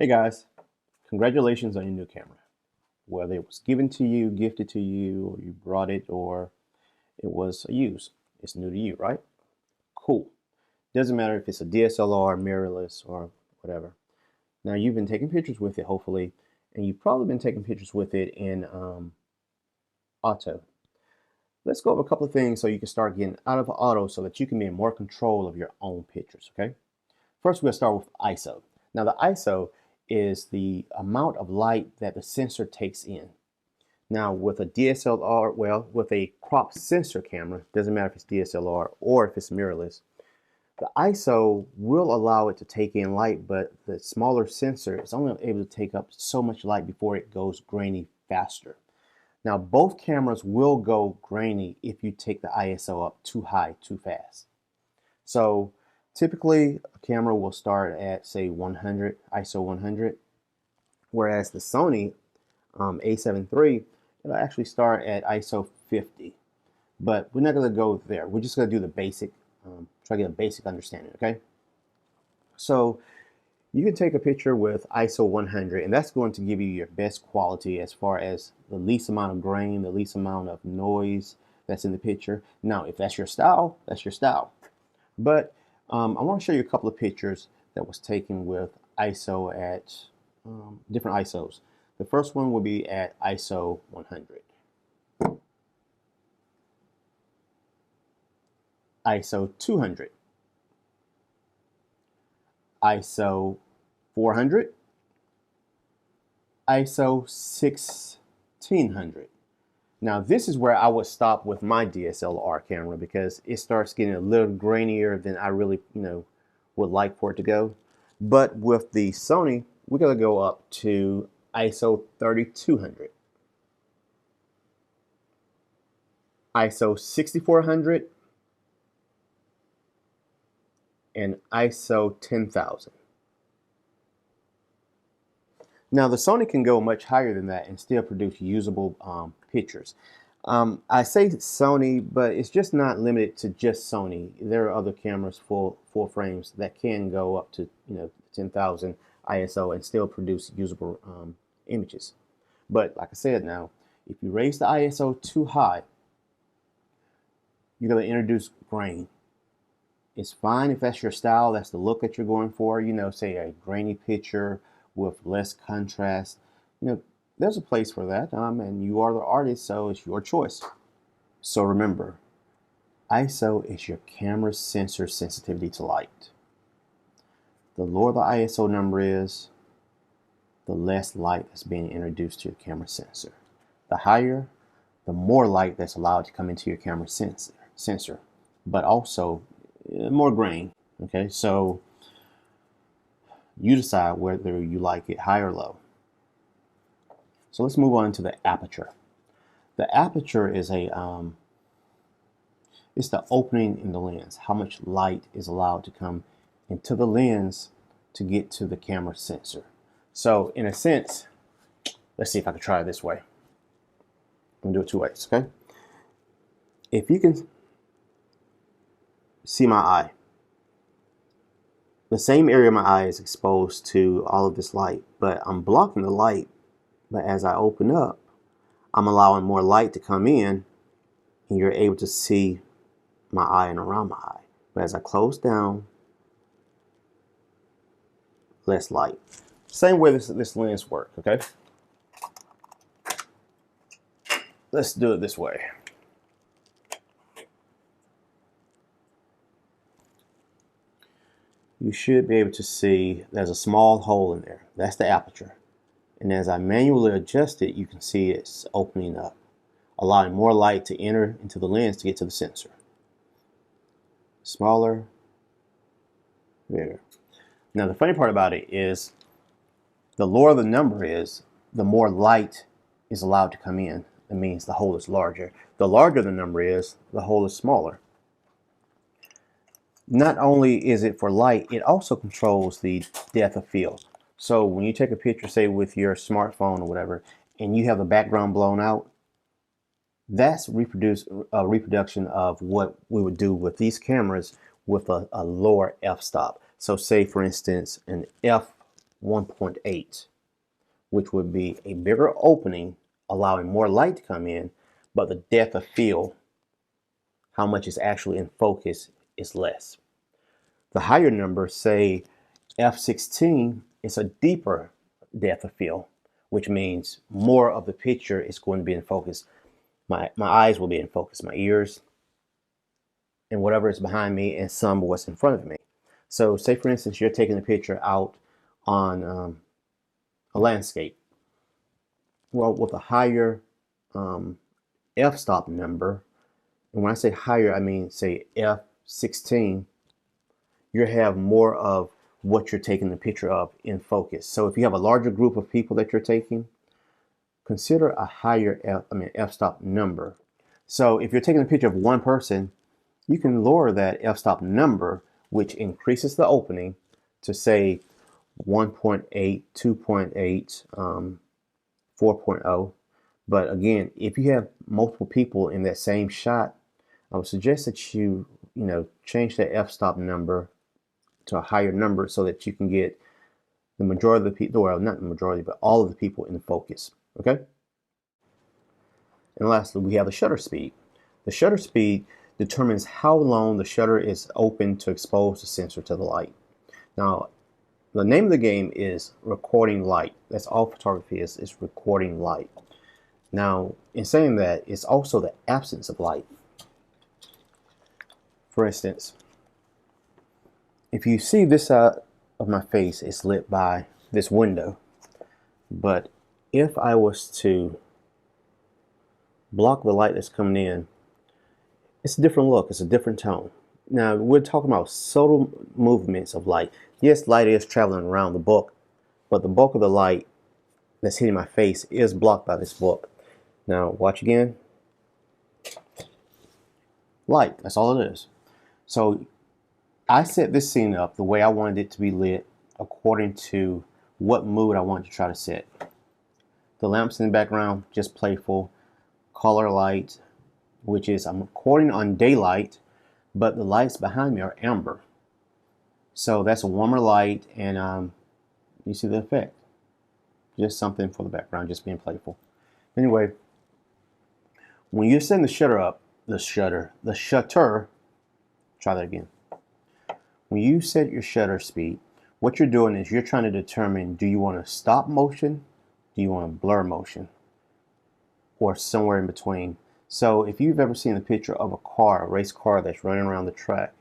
Hey guys, congratulations on your new camera. Whether it was given to you, gifted to you, or you brought it, or it was used, it's new to you, right? Cool. Doesn't matter if it's a DSLR, mirrorless, or whatever. Now you've been taking pictures with it, hopefully, and you've probably been taking pictures with it in auto. Let's go over a couple of things so you can start getting out of auto so that you can be in more control of your own pictures, okay? First, we're going to start with ISO. Now the ISO is the amount of light that the sensor takes in. Now with a DSLR, well, with a crop sensor camera, doesn't matter if it's DSLR or if it's mirrorless, the ISO will allow it to take in light, but the smaller sensor is only able to take up so much light before it goes grainy faster. Now both cameras will go grainy if you take the ISO up too high, too fast. So typically a camera will start at say 100, ISO 100, whereas the Sony A7 III, it'll actually start at ISO 50. But we're not going to go there. We're just going to do the basic, try to get a basic understanding, okay? So you can take a picture with ISO 100, and that's going to give you your best quality as far as the least amount of grain, the least amount of noise that's in the picture. Now, if that's your style, that's your style. But I want to show you a couple of pictures that was taken with ISO at different ISOs. The first one will be at ISO 100. ISO 200. ISO 400. ISO 1600. Now this is where I would stop with my DSLR camera because it starts getting a little grainier than I really, would like for it to go. But with the Sony, we're gonna go up to ISO 3200, ISO 6400, and ISO 10,000. Now the Sony can go much higher than that and still produce usable pictures. I say Sony, but it's just not limited to just Sony. There are other cameras, full frames, that can go up to 10,000 ISO and still produce usable images. But like I said, now if you raise the ISO too high, you're going to introduce grain. It's fine if that's your style, that's the look that you're going for. Say a grainy picture with less contrast. There's a place for that, and you are the artist, so it's your choice. So remember, ISO is your camera's sensor sensitivity to light. The lower the ISO number is, the less light that's being introduced to your camera sensor. The higher, the more light that's allowed to come into your camera sensor, but also more grain. Okay, so you decide whether you like it high or low. So let's move on to the aperture. The aperture is it's the opening in the lens, how much light is allowed to come into the lens to get to the camera sensor. So in a sense, let's see if I can try it this way. I'm gonna do it two ways, okay? If you can see my eye, the same area of my eye is exposed to all of this light, but I'm blocking the light. But as I open up, I'm allowing more light to come in, and you're able to see my eye and around my eye. But as I close down, less light. Same way this lens works, okay? Let's do it this way. You should be able to see there's a small hole in there. That's the aperture. And as I manually adjust it, you can see it's opening up, allowing more light to enter into the lens to get to the sensor. Smaller, bigger. Now the funny part about it is the lower the number is, the more light is allowed to come in. That means the hole is larger. The larger the number is, the hole is smaller. Not only is it for light, it also controls the depth of field. So when you take a picture, say with your smartphone or whatever, and you have the background blown out, that's a reproduction of what we would do with these cameras with a lower f-stop. So say for instance an 1.8, which would be a bigger opening, allowing more light to come in, but the depth of field, how much is actually in focus, is less. The higher number, say f16, is a deeper depth of field, which means more of the picture is going to be in focus. My eyes will be in focus, my ears, and whatever is behind me, and some of what's in front of me. So say, for instance, you're taking a picture out on a landscape. Well, with a higher f-stop number, and when I say higher, I mean, say, f16, you have more of what you're taking the picture of in focus. So if you have a larger group of people that you're taking, consider a higher f-stop number. So if you're taking a picture of one person, you can lower that f-stop number, which increases the opening to, say, 1.8, 2.8, 4.0. But again, if you have multiple people in that same shot, I would suggest that you change that f-stop number to a higher number so that you can get the majority of the people, well, not the majority, but all of the people in focus. Okay? And lastly, we have the shutter speed. The shutter speed determines how long the shutter is open to expose the sensor to the light. Now, the name of the game is recording light. That's all photography is recording light. Now, in saying that, it's also the absence of light. For instance, if you see this side of my face is lit by this window, but if I was to block the light that's coming in, it's a different look, it's a different tone. Now, we're talking about subtle movements of light. Yes, light is traveling around the book, but the bulk of the light that's hitting my face is blocked by this book. Now, watch again. Light, that's all it is. So I set this scene up the way I wanted it to be lit according to what mood I wanted to try to set. The lamps in the background, just playful. Color light, which is I'm recording on daylight, but the lights behind me are amber. So that's a warmer light, and you see the effect. Just something for the background, just being playful. Anyway, when you're setting the shutter up, the shutter, try that again. When you set your shutter speed, what you're doing is you're trying to determine, do you want to stop motion? Do you want to blur motion? Or somewhere in between. So if you've ever seen a picture of a car, a race car that's running around the track,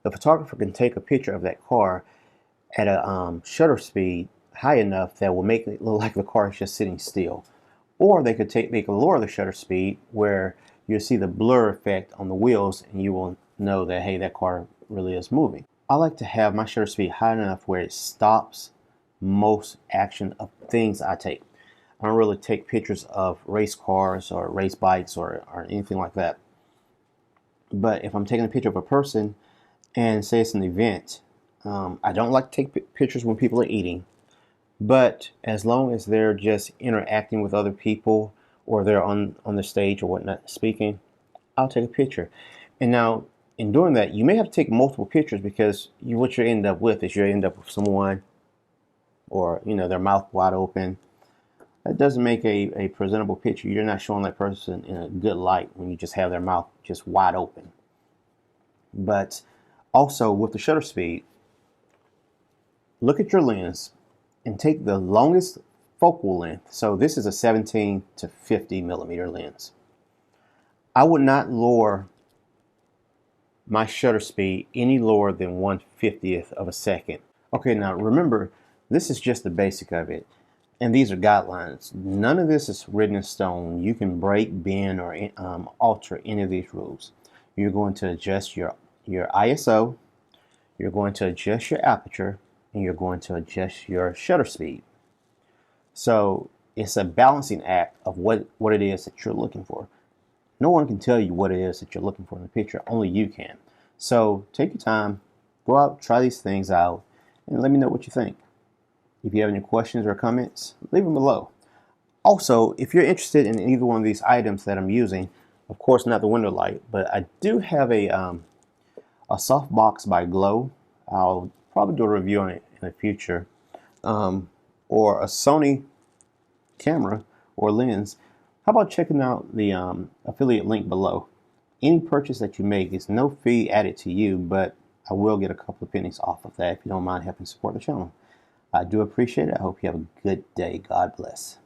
the photographer can take a picture of that car at a shutter speed high enough that will make it look like the car is just sitting still. Or they could lower the shutter speed where you'll see the blur effect on the wheels, and you will know that, hey, that car really is moving. I like to have my shutter speed high enough where it stops most action of things I take. I don't really take pictures of race cars or race bikes or anything like that. But if I'm taking a picture of a person and say it's an event, I don't like to take pictures when people are eating. But as long as they're just interacting with other people, or they're on the stage or whatnot speaking, I'll take a picture. And now, in doing that, you may have to take multiple pictures, because what you end up with is you end up with someone, or their mouth wide open. That doesn't make a presentable picture. You're not showing that person in a good light when you just have their mouth just wide open. But also with the shutter speed, look at your lens and take the longest focal length. So this is a 17 to 50 millimeter lens. I would not lower my shutter speed any lower than 1/50th of a second. Okay, now remember, this is just the basic of it. And these are guidelines. None of this is written in stone. You can break, bend, or alter any of these rules. You're going to adjust your ISO, you're going to adjust your aperture, and you're going to adjust your shutter speed. So it's a balancing act of what it is that you're looking for. No one can tell you what it is that you're looking for in the picture. Only you can. So take your time, go out, try these things out, and let me know what you think. If you have any questions or comments, leave them below. Also, if you're interested in either one of these items that I'm using, of course not the window light, but I do have a softbox by Glow. I'll probably do a review on it in the future. or a Sony camera or lens, how about checking out the affiliate link below? Any purchase that you make is no fee added to you, but I will get a couple of pennies off of that if you don't mind helping support the channel. I do appreciate it. I hope you have a good day. God bless.